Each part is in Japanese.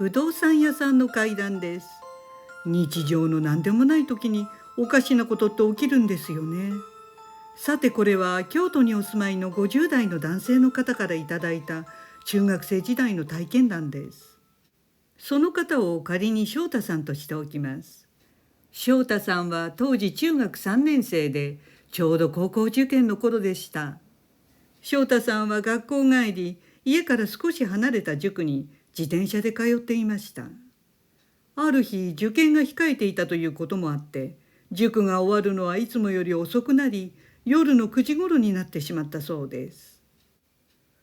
不動産屋さんの怪談です。日常の何でもない時におかしなことって起きるんですよね。さてこれは京都にお住まいの50代の男性の方からいただいた中学生時代の体験談です。その方を仮に翔太さんとしておきます。翔太さんは当時中学3年生でちょうど高校受験の頃でした。翔太さんは学校帰り、家から少し離れた塾に自転車で通っていました。ある日、受験が控えていたということもあって、塾が終わるのはいつもより遅くなり、夜の9時頃になってしまったそうです。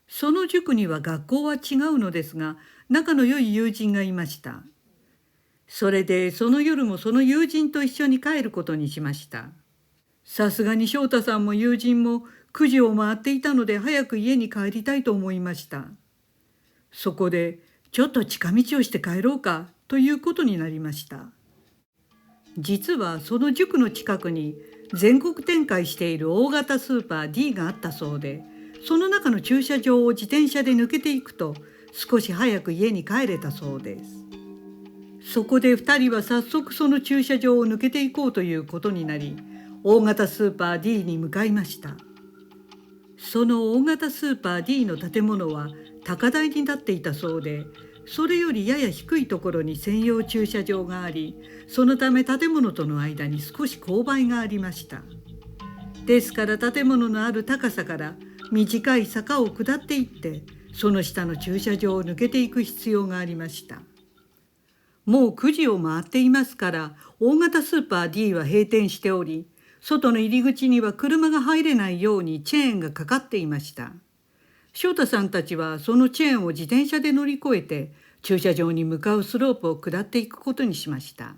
その塾には学校は違うのですが、仲の良い友人がいました。それでその夜もその友人と一緒に帰ることにしました。さすがに翔太さんも友人も9時を回っていたので早く家に帰りたいと思いました。そこでちょっと近道をして帰ろうかということになりました。実はその塾の近くに全国展開している大型スーパー D があったそうで、その中の駐車場を自転車で抜けていくと少し早く家に帰れたそうです。そこで2人は早速その駐車場を抜けていこうということになり、大型スーパー D に向かいました。その大型スーパー D の建物は高台になっていたそうで、それよりやや低いところに専用駐車場があり、そのため建物との間に少し勾配がありました。ですから建物のある高さから短い坂を下っていって、その下の駐車場を抜けていく必要がありました。もう9時を回っていますから、大型スーパー D は閉店しており、外の入り口には車が入れないようにチェーンがかかっていました。翔太さんたちはそのチェーンを自転車で乗り越えて駐車場に向かうスロープを下っていくことにしました。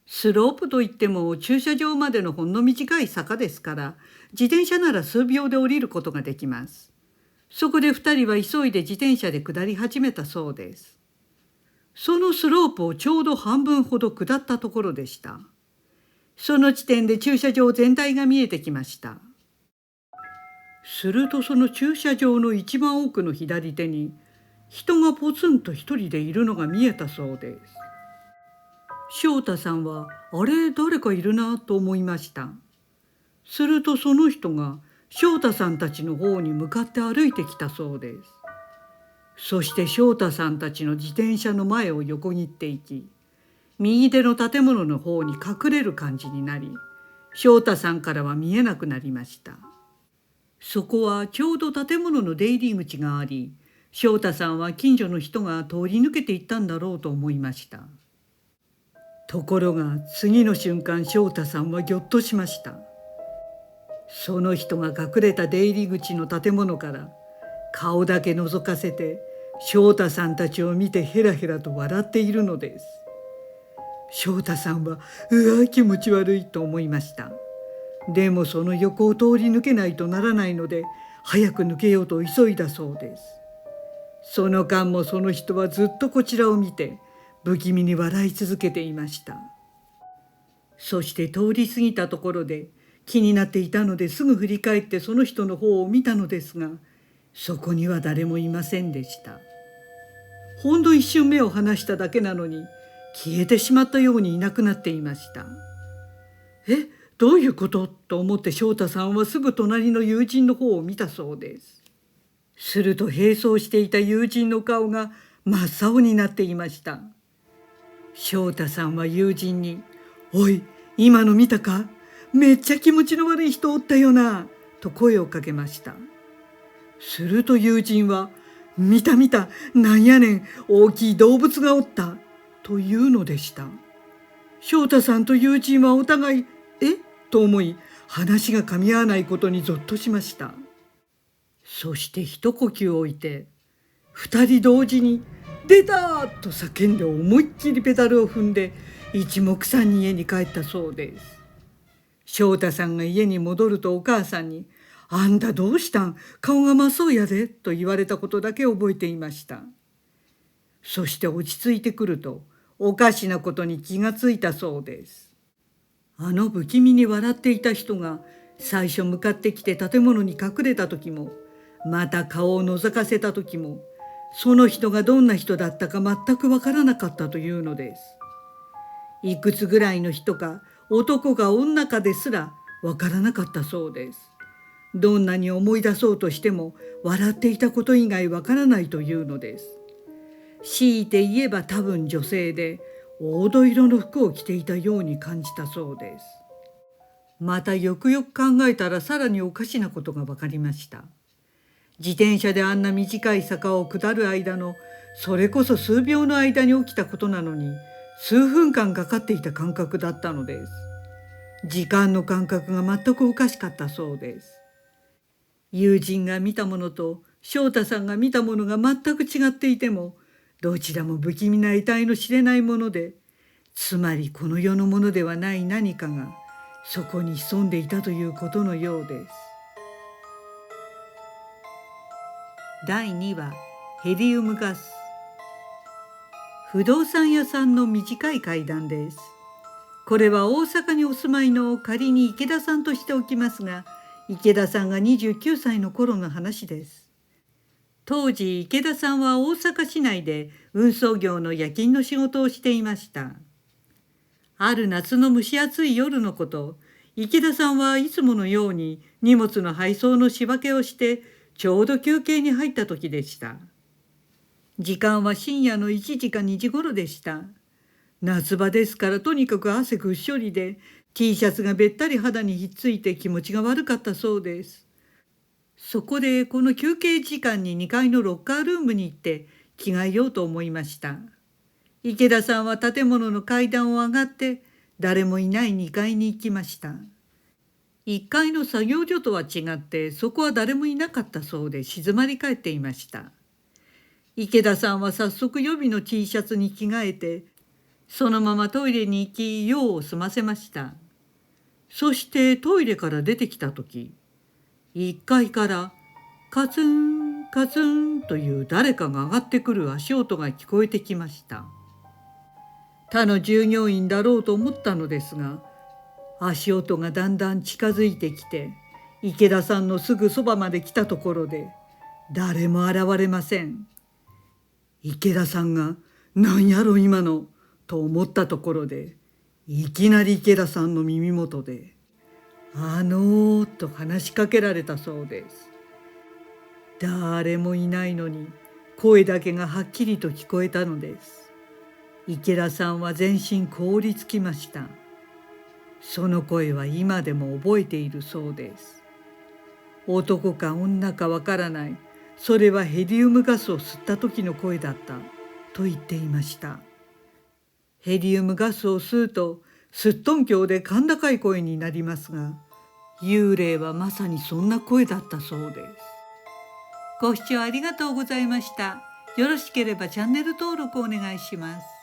スロープといっても駐車場までのほんの短い坂ですから、自転車なら数秒で降りることができます。そこで2人は急いで自転車で下り始めたそうです。そのスロープをちょうど半分ほど下ったところでした。その地点で駐車場全体が見えてきました。するとその駐車場の一番奥の左手に人がポツンと一人でいるのが見えたそうです。翔太さんはあれ誰かいるなと思いました。するとその人が翔太さんたちの方に向かって歩いてきたそうです。そして翔太さんたちの自転車の前を横切っていき、右手の建物の方に隠れる感じになり、翔太さんからは見えなくなりました。そこはちょうど建物の出入り口があり、翔太さんは近所の人が通り抜けていったんだろうと思いました。ところが次の瞬間、翔太さんはぎょっとしました。その人が隠れた出入り口の建物から顔だけ覗かせて翔太さんたちを見てヘラヘラと笑っているのです。翔太さんはうわ気持ち悪いと思いました。でもその横を通り抜けないとならないので、早く抜けようと急いだそうです。その間もその人はずっとこちらを見て不気味に笑い続けていました。そして通り過ぎたところで気になっていたのですぐ振り返ってその人の方を見たのですが、そこには誰もいませんでした。ほんの一瞬目を離しただけなのに消えてしまったようにいなくなっていました。どういうことと思って翔太さんはすぐ隣の友人の方を見たそうです。すると並走していた友人の顔が真っ青になっていました。翔太さんは友人に「おい、今の見たか？めっちゃ気持ちの悪い人おったよな」と声をかけました。すると友人は「見た見た、なんやねん、大きい動物がおった」というのでした。翔太さんと友人はお互いと思い、話が噛み合わないことにゾッとしました。そして一呼吸置いて、二人同時に出たと叫んで思いっきりペダルを踏んで一目散に家に帰ったそうです。翔太さんが家に戻るとお母さんに「あんたどうしたん？顔が真っ青やで」と言われたことだけ覚えていました。そして落ち着いてくるとおかしなことに気がついたそうです。あの不気味に笑っていた人が最初向かってきて建物に隠れた時も、また顔を覗かせた時も、その人がどんな人だったか全くわからなかったというのです。いくつぐらいの人か、男か女かですらわからなかったそうです。どんなに思い出そうとしても笑っていたこと以外わからないというのです。強いて言えば多分女性で、黄土色の服を着ていたように感じたそうです。またよくよく考えたらさらにおかしなことが分かりました。自転車であんな短い坂を下る間のそれこそ数秒の間に起きたことなのに、数分間かかっていた感覚だったのです。時間の感覚が全くおかしかったそうです。友人が見たものと翔太さんが見たものが全く違っていても、どちらも不気味な得体の知れないもので、つまりこの世のものではない何かがそこに潜んでいたということのようです。第2話、ヘリウムガス。不動産屋さんの短い階段です。これは大阪にお住まいの仮に池田さんとしておきますが、池田さんが29歳の頃の話です。当時池田さんは大阪市内で運送業の夜勤の仕事をしていました。ある夏の蒸し暑い夜のこと、池田さんはいつものように荷物の配送の仕分けをしてちょうど休憩に入った時でした。時間は深夜の1時か2時頃でした。夏場ですからとにかく汗ぐっしょりで T シャツがべったり肌にひっついて気持ちが悪かったそうです。そこでこの休憩時間に2階のロッカールームに行って着替えようと思いました。池田さんは建物の階段を上がって誰もいない2階に行きました。1階の作業所とは違ってそこは誰もいなかったそうで静まり返っていました。池田さんは早速予備の T シャツに着替えてそのままトイレに行き用を済ませました。そしてトイレから出てきた時、1階からカツンカツンという誰かが上がってくる足音が聞こえてきました。他の従業員だろうと思ったのですが、足音がだんだん近づいてきて池田さんのすぐそばまで来たところで誰も現れません。池田さんが何やろ今のと思ったところで、いきなり池田さんの耳元でと話しかけられたそうです。誰もいないのに声だけがはっきりと聞こえたのです。池田さんは全身凍りつきました。その声は今でも覚えているそうです。男か女かわからない、それはヘリウムガスを吸った時の声だったと言っていました。ヘリウムガスを吸うとすっとんきょうで甲高い声になりますが、幽霊はまさにそんな声だったそうです。ご視聴ありがとうございました。よろしければチャンネル登録お願いします。